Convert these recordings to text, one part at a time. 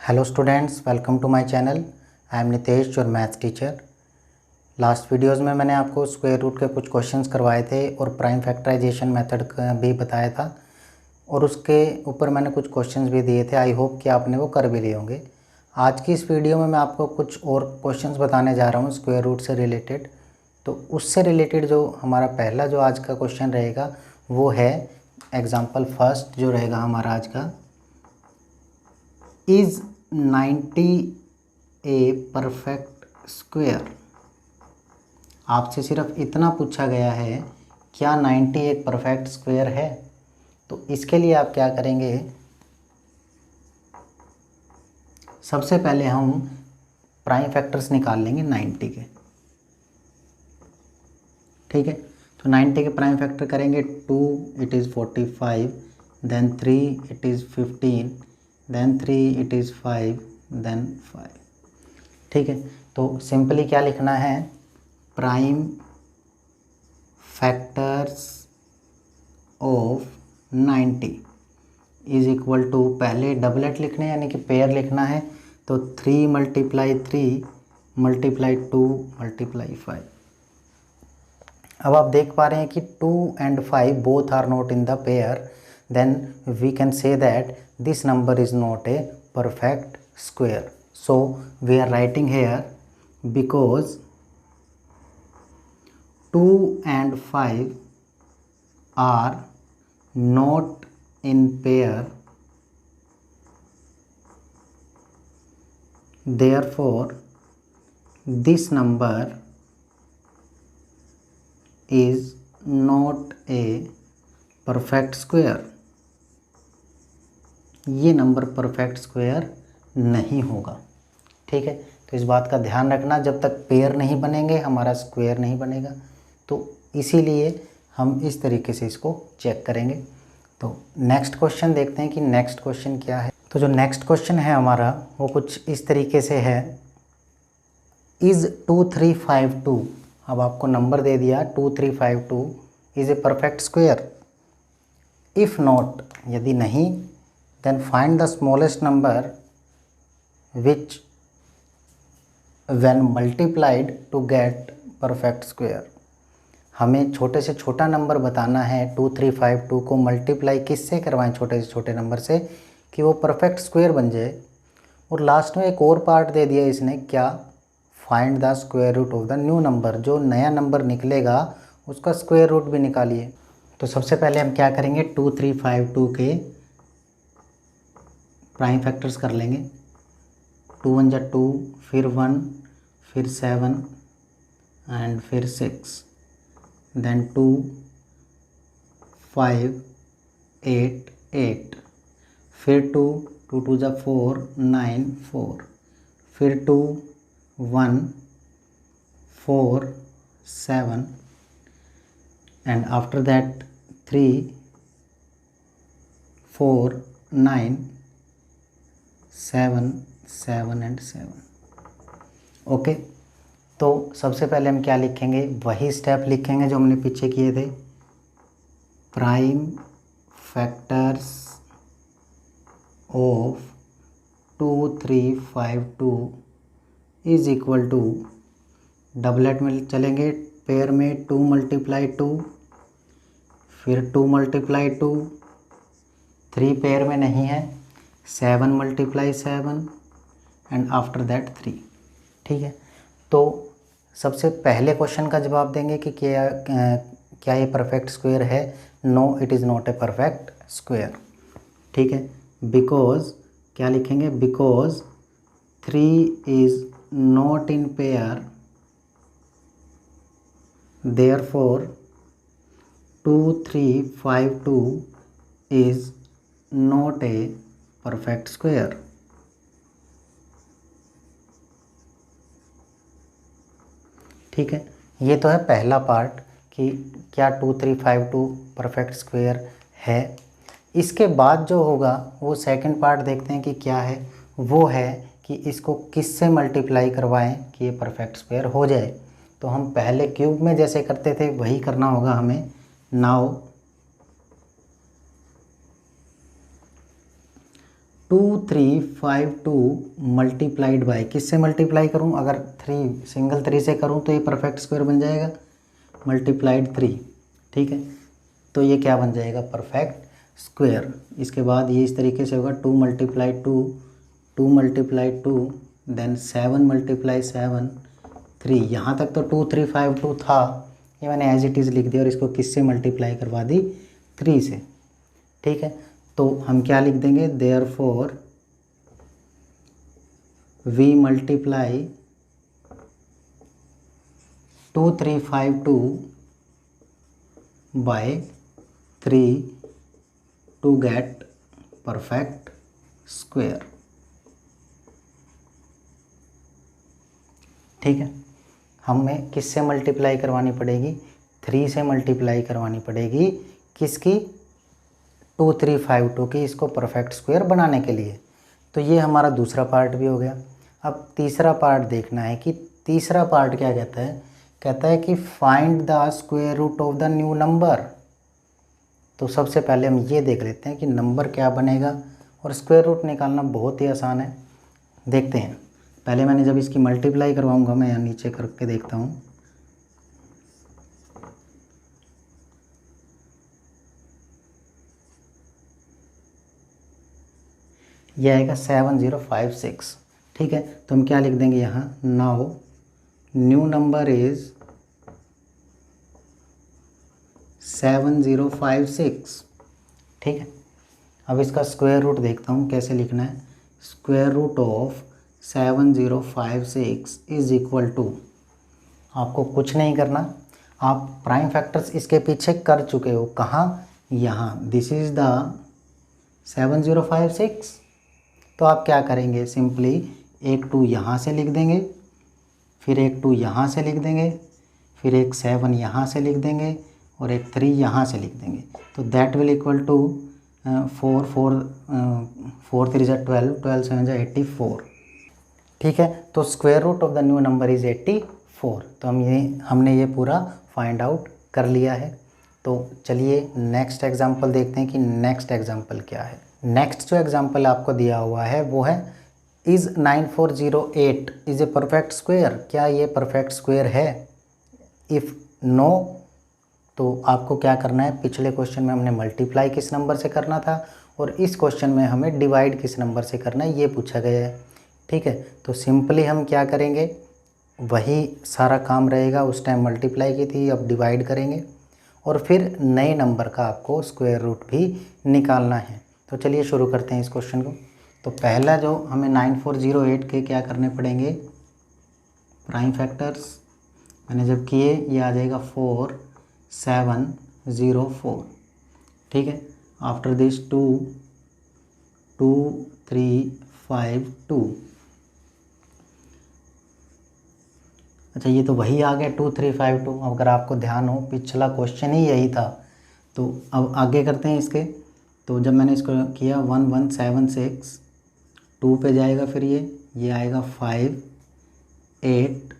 Hello students, welcome to my channel. I am Nitesh, your maths teacher. Last videos में मैंने आपको square root के कुछ क्वेश्चंस करवाए थे और प्राइम फैक्टराइजेशन मेथड का भी बताया था और उसके ऊपर मैंने कुछ क्वेश्चंस भी दिए थे। आई होप कि आपने वो कर भी लिए होंगे। आज की इस वीडियो में मैं आपको कुछ और क्वेश्चंस बताने जा रहा हूँ स्क्वायर रूट से रिलेटेड। तो उससे रिलेटेड जो हमारा पहला जो आज का क्वेश्चन रहेगा वो है एग्जाम्पल फर्स्ट जो रहेगा हमारा आज का, इज़ 90 ए परफेक्ट स्क्वायर। आपसे सिर्फ इतना पूछा गया है, क्या 90 एक परफेक्ट स्क्वायर है? तो इसके लिए आप क्या करेंगे, सबसे पहले हम प्राइम फैक्टर्स निकाल लेंगे 90 के। ठीक है, तो 90 के प्राइम फैक्टर करेंगे 2 it is 45, then 3 it is 15, then 3 it is 5, then 5। ठीक है, तो सिंपली क्या लिखना है, prime factors of 90 is equal to, पहले डबलेट लिखने यानी कि पेयर लिखना है, तो 3 × 3 × 2 × 5। अब आप देख पा रहे हैं कि 2 and 5 both are not in the pair, then we can say that this number is not a perfect square. So we are writing here because 2 and 5 are not in pair, therefore this number is not a perfect square। ये number perfect square नहीं होगा। ठीक है, तो इस बात का ध्यान रखना, जब तक पेयर नहीं बनेंगे हमारा स्क्वायर नहीं बनेगा। तो इसीलिए हम इस तरीके से इसको चेक करेंगे। तो नेक्स्ट क्वेश्चन देखते हैं कि नेक्स्ट क्वेश्चन क्या है। तो जो नेक्स्ट क्वेश्चन है हमारा वो कुछ इस तरीके से है, इज़ 2352, अब आपको नंबर दे दिया 2352 is a perfect square. If not, यदि नहीं, then find the smallest number which when multiplied to get perfect square। हमें छोटे से छोटा नंबर बताना है 2352 को मल्टीप्लाई किससे करवाएं, छोटे से छोटे नंबर से, कि वो परफेक्ट स्क्वायर बन जाए। और लास्ट में एक और पार्ट दे दिया इसने, क्या, find the square root of the new number, जो नया नंबर निकलेगा उसका स्क्वायर रूट भी निकालिए। तो सबसे पहले हम क्या करेंगे, 2352 के प्राइम फैक्टर्स कर लेंगे। 2 × 1 = 2, फिर 1, फिर 7 एंड फिर 6, देन 2 5 8 8, फिर 2 2 × 2 = 4 9 4, फिर 2 1 4 7 and after that 3 4 9 7 7 and 7। Okay, तो सबसे पहले हम क्या लिखेंगे, वही स्टेप लिखेंगे जो हमने पीछे किए थे। Prime factors of 2352 is equal to, doublet में चलेंगे, पेयर में 2 × 2, फिर 2 × 2, 3 पेयर में नहीं है, 7 × 7 एंड आफ्टर दैट 3। ठीक है, तो सबसे पहले क्वेश्चन का जवाब देंगे कि क्या ये परफेक्ट स्क्वायर है। No, it is not a perfect square. ठीक है, बिकॉज, क्या लिखेंगे, because 3 is not in pair, therefore 2352 is not a perfect square. ठीक है, ये तो है पहला पार्ट कि क्या 2352 परफेक्ट स्क्वायर है। इसके बाद जो होगा वो सेकंड पार्ट देखते हैं कि क्या है। वो है कि इसको किससे मल्टीप्लाई करवाएं कि ये परफेक्ट स्क्वायर हो जाए। तो हम पहले क्यूब में जैसे करते थे वही करना होगा हमें। नाउ 2352 मल्टीप्लाइड बाय, किससे मल्टीप्लाई करूं? अगर सिंगल 3 से करूं तो ये परफेक्ट स्क्वायर बन जाएगा, मल्टीप्लाइड 3, ठीक है। तो ये क्या बन जाएगा? Perfect square. इसके बाद ये इस तरीके से होगा 2 मल्टीप्लाई 2, 2 मल्टीप्लाई 2, देन 7 मल्टीप्लाई 7, 3। यहाँ तक तो 2352 था, ये मैंने एज इट इज़ लिख दिया और इसको किससे मल्टीप्लाई करवा दी? 3 से, ठीक है। तो हम क्या लिख देंगे? Therefore we multiply 2352 by 3 to get perfect square, ठीक है। हमें किससे मल्टीप्लाई करवानी पड़ेगी? 3 से मल्टीप्लाई करवानी पड़ेगी, किसकी? 2352 की, इसको परफेक्ट स्क्वायर बनाने के लिए। तो ये हमारा दूसरा पार्ट भी हो गया। अब तीसरा पार्ट देखना है कि तीसरा पार्ट क्या कहता है? कहता है कि find the square root of the new number. तो सबसे पहले हम ये देख लेते हैं कि नंबर क्या बनेगा, और स्क्वायर रूट निकालना बहुत ही आसान है। देखते हैं। पहले मैंने जब इसकी मल्टीप्लाई करवाऊंगा, मैं यहाँ नीचे करके देखता हूँ। यह आएगा 7056, ठीक है। तो हम क्या लिख देंगे यहाँ? नाउ न्यू नंबर इज 7056, ठीक है। अब इसका स्क्वायर रूट देखता हूँ कैसे लिखना है। Square root of 7056 is equal to, आपको कुछ नहीं करना, आप प्राइम फैक्टर्स इसके पीछे कर चुके हो। कहाँ? यहाँ, दिस इज़ द 7056। तो आप क्या करेंगे? सिंपली एक 2 यहाँ से लिख देंगे, फिर एक 2 यहाँ से लिख देंगे, फिर एक 7 यहाँ से लिख देंगे, और एक 3 यहाँ से लिख देंगे। तो दैट विल इक्वल टू 4 3 12, 12 7 84, ठीक है। तो square root of the new number is 84। तो हमने ये पूरा फाइंड आउट कर लिया है। तो चलिए नेक्स्ट एग्जांपल देखते हैं कि नेक्स्ट एग्जांपल क्या है। नेक्स्ट जो एग्जांपल आपको दिया हुआ है वो है is 9408 is a perfect square. क्या ये परफेक्ट स्क्वायर है? इफ़ नो, तो आपको क्या करना है? पिछले क्वेश्चन में हमने मल्टीप्लाई किस नंबर से करना था, और इस क्वेश्चन में हमें डिवाइड किस नंबर से करना है, ये पूछा गया है, ठीक है। तो सिंपली हम क्या करेंगे? वही सारा काम रहेगा, उस टाइम मल्टीप्लाई की थी, अब डिवाइड करेंगे, और फिर नए नंबर का आपको स्क्वायर रूट भी निकालना है। तो चलिए शुरू करते हैं इस क्वेश्चन को। तो पहला जो हमें 9408 के क्या करने पड़ेंगे? प्राइम फैक्टर्स मैंने जब किए, ये आ जाएगा 4704, ठीक है। After this 2 2 3 5 2। अच्छा, ये तो वही आ गया 2352। अगर आपको ध्यान हो, पिछला क्वेश्चन ही यही था। तो अब आगे करते हैं इसके। तो जब मैंने इसको किया 1176, 2 पे जाएगा, फिर ये आएगा 5 8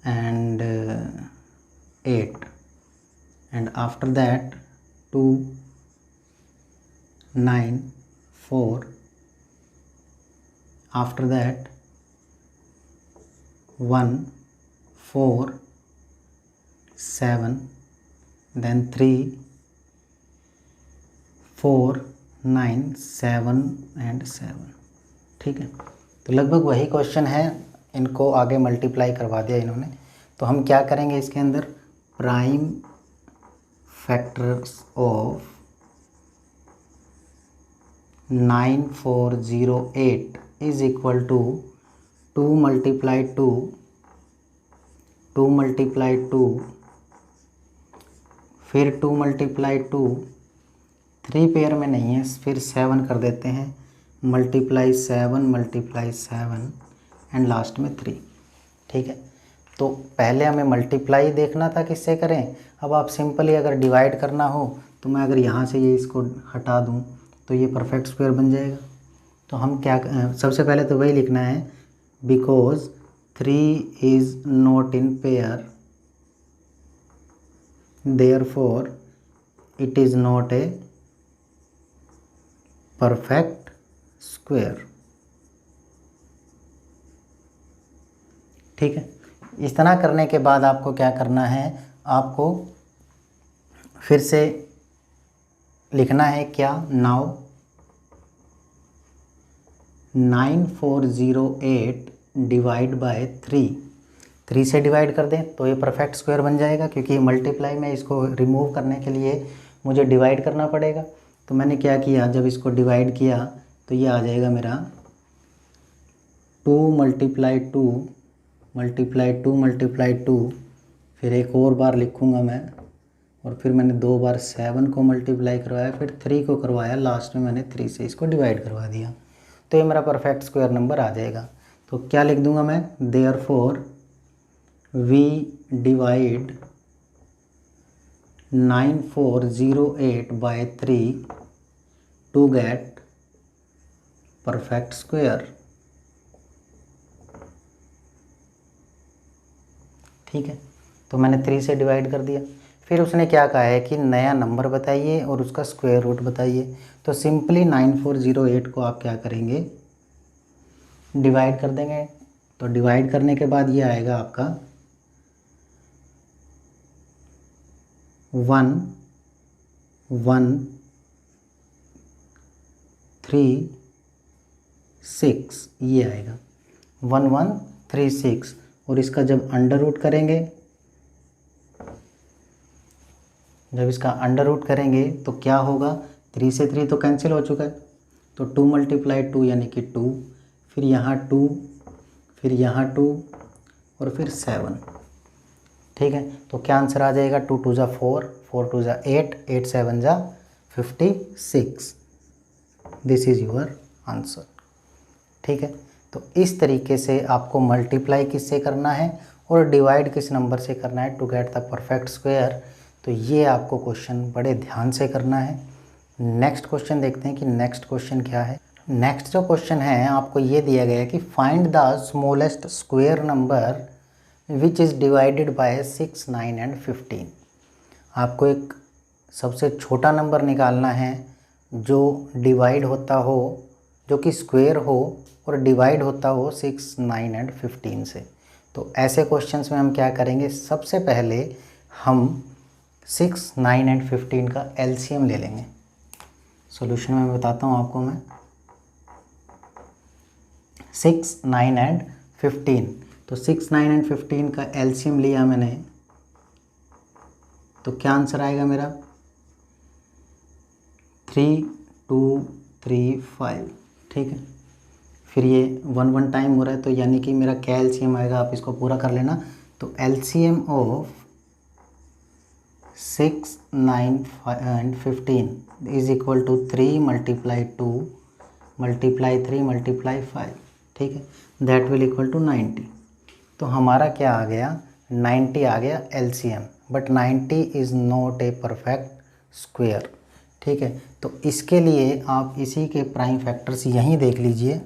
and 8, and after that 2 9 4, after that 1 4 7, then 3 4 9 7 and 7, ठीक है। तो लगभग वही क्वेश्चन है, इनको आगे मल्टीप्लाई करवा दिया इन्होंने। तो हम क्या करेंगे इसके अंदर? Prime factors of 9408 is equal to 2 multiply 2, 2 multiply 2, फिर 2 मल्टीप्लाई 2, 3 पेयर में नहीं है, फिर 7 कर देते हैं, मल्टीप्लाई 7 एंड लास्ट में 3, ठीक है। तो पहले हमें मल्टीप्लाई देखना था किससे करें। अब आप सिंपली अगर डिवाइड करना हो, तो मैं अगर यहाँ से ये इसको हटा दूँ तो ये परफेक्ट स्क्वायर बन जाएगा। तो हम क्या, सबसे पहले तो वही लिखना है, because 3 is not in pair, therefore it is not a perfect square. ठीक है, इस तरह करने के बाद आपको क्या करना है, आपको फिर से लिखना है क्या, नाउ 9408 डिवाइड बाय 3 से डिवाइड कर दें तो ये परफेक्ट स्क्वायर बन जाएगा, क्योंकि मल्टीप्लाई में इसको रिमूव करने के लिए मुझे डिवाइड करना पड़ेगा। तो मैंने क्या किया, जब इसको डिवाइड किया तो ये आ जाएगा मेरा 2 मल्टीप्लाई 2 मल्टीप्लाई 2 मल्टीप्लाई 2, फिर एक और बार लिखूँगा मैं, और फिर मैंने 2 बार 7 को मल्टीप्लाई करवाया, फिर 3 को करवाया, लास्ट में मैंने 3 से इसको डिवाइड करवा दिया, तो ये मेरा परफेक्ट स्क्वायर नंबर आ जाएगा। तो क्या लिख दूंगा मैं, therefore we divide 9408 by 3 to get perfect square. ठीक है, तो मैंने 3 से डिवाइड कर दिया। फिर उसने क्या कहा है कि नया नंबर बताइए और उसका स्क्वायर रूट बताइए। तो सिंपली 9408 को आप क्या करेंगे, डिवाइड कर देंगे। तो डिवाइड करने के बाद ये आएगा आपका 1136, ये आएगा 1136। और इसका जब अंडर रूट करेंगे, तो क्या होगा, 3 से 3 तो कैंसिल हो चुका है, तो 2 मल्टीप्लाई 2 यानी कि 2, फिर यहाँ 2, फिर यहाँ 2 और फिर 7। ठीक है, तो क्या आंसर आ जाएगा, 2 2 जा 4, 4 2 जा 8, 8 7 जा 56। This is your answer. ठीक है, तो इस तरीके से आपको मल्टीप्लाई किससे करना है और डिवाइड किस नंबर से करना है to get the perfect square. तो ये आपको क्वेश्चन बड़े ध्यान से करना है। नेक्स्ट क्वेश्चन देखते हैं कि नेक्स्ट क्वेश्चन क्या है। नेक्स्ट जो क्वेश्चन है आपको ये दिया गया है कि find the smallest square number which is divided by 6, 9 and 15। आपको एक सबसे छोटा नंबर निकालना है जो डिवाइड होता हो, जो कि स्क्वायर हो और डिवाइड होता हो 6, 9 एंड 15 से। तो ऐसे क्वेश्चंस में हम क्या करेंगे, सबसे पहले हम 6, 9 एंड 15 का एलसीएम ले लेंगे। सॉल्यूशन में बताता हूँ आपको मैं। 6, 9 एंड 15, तो 6, 9 एंड 15 का एलसीएम लिया मैंने, तो क्या आंसर आएगा मेरा, 3 2 3 5। ठीक है, फिर ये 1 1 टाइम हो रहा है, तो यानी कि मेरा क्या एलसीएम आएगा, आप इसको पूरा कर लेना। तो LCM of 6, 9 and 15 is equal to 3 multiply 2 multiply 3 multiply 5। ठीक है, दैट विल इक्वल टू 90। तो हमारा क्या आ गया, 90 आ गया LCM, but 90 is not a perfect square. ठीक है, तो इसके लिए आप इसी के प्राइम फैक्टर्स यहीं देख लीजिए।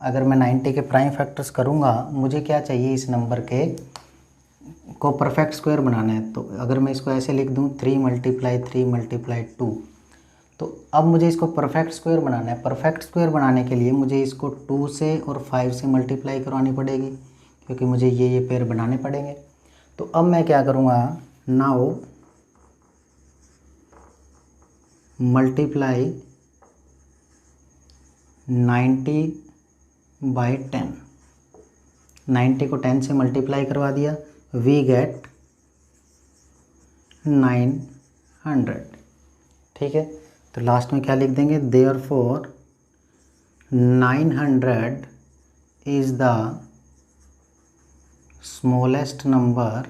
अगर मैं 90 के प्राइम फैक्टर्स करूँगा, मुझे क्या चाहिए, इस नंबर के को परफेक्ट स्क्वायर बनाना है। तो अगर मैं इसको ऐसे लिख दूँ 3 मल्टीप्लाई 3 मल्टीप्लाई 2, तो अब मुझे इसको परफेक्ट स्क्वायर बनाना है। परफेक्ट स्क्वायर बनाने के लिए मुझे इसको 2 से और 5 से मल्टीप्लाई करवानी पड़ेगी, क्योंकि मुझे ये पेयर बनाने पड़ेंगे। तो अब मैं क्या करूँगा, नाउ मल्टीप्लाई 90 बाई 10। 90 को 10 से मल्टीप्लाई करवा दिया, वी गेट 900। ठीक है, तो लास्ट में क्या लिख देंगे, therefore 900 is the smallest number,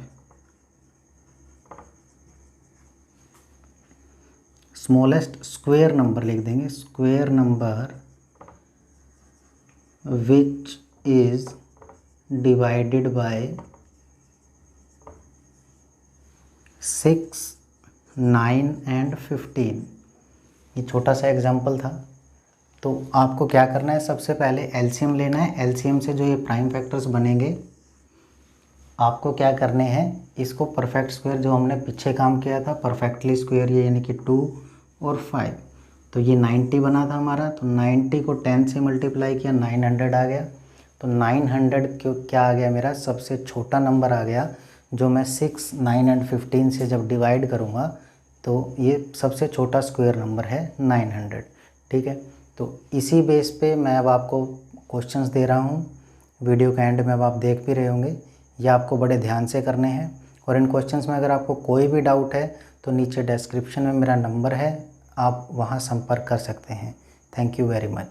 smallest square number लिख देंगे, square number which is divided by 6, 9 and 15। ये छोटा सा एग्जाम्पल था। तो आपको क्या करना है, सबसे पहले एलसीएम लेना है। एलसीएम से जो ये प्राइम फैक्टर्स बनेंगे, आपको क्या करने हैं, इसको परफेक्ट स्क्वायर जो हमने पीछे काम किया था, परफेक्टली स्क्वायर, ये यानी कि 2 और 5। तो ये 90 बना था हमारा, तो 90 को 10 से मल्टीप्लाई किया, 900 आ गया। तो 900 क्यों क्या आ गया मेरा, सबसे छोटा नंबर आ गया, जो मैं 6, 9 एंड 15 से जब डिवाइड करूँगा तो ये सबसे छोटा स्क्वायर नंबर है 900। ठीक है, तो इसी बेस पे मैं अब आपको क्वेश्चंस दे रहा हूँ। वीडियो के एंड में अब आप देख भी रहे होंगे, ये आपको बड़े ध्यान से करने हैं। और इन क्वेश्चंस में अगर आपको कोई भी डाउट है तो नीचे डिस्क्रिप्शन में मेरा नंबर है, आप वहाँ संपर्क कर सकते हैं। Thank you very much.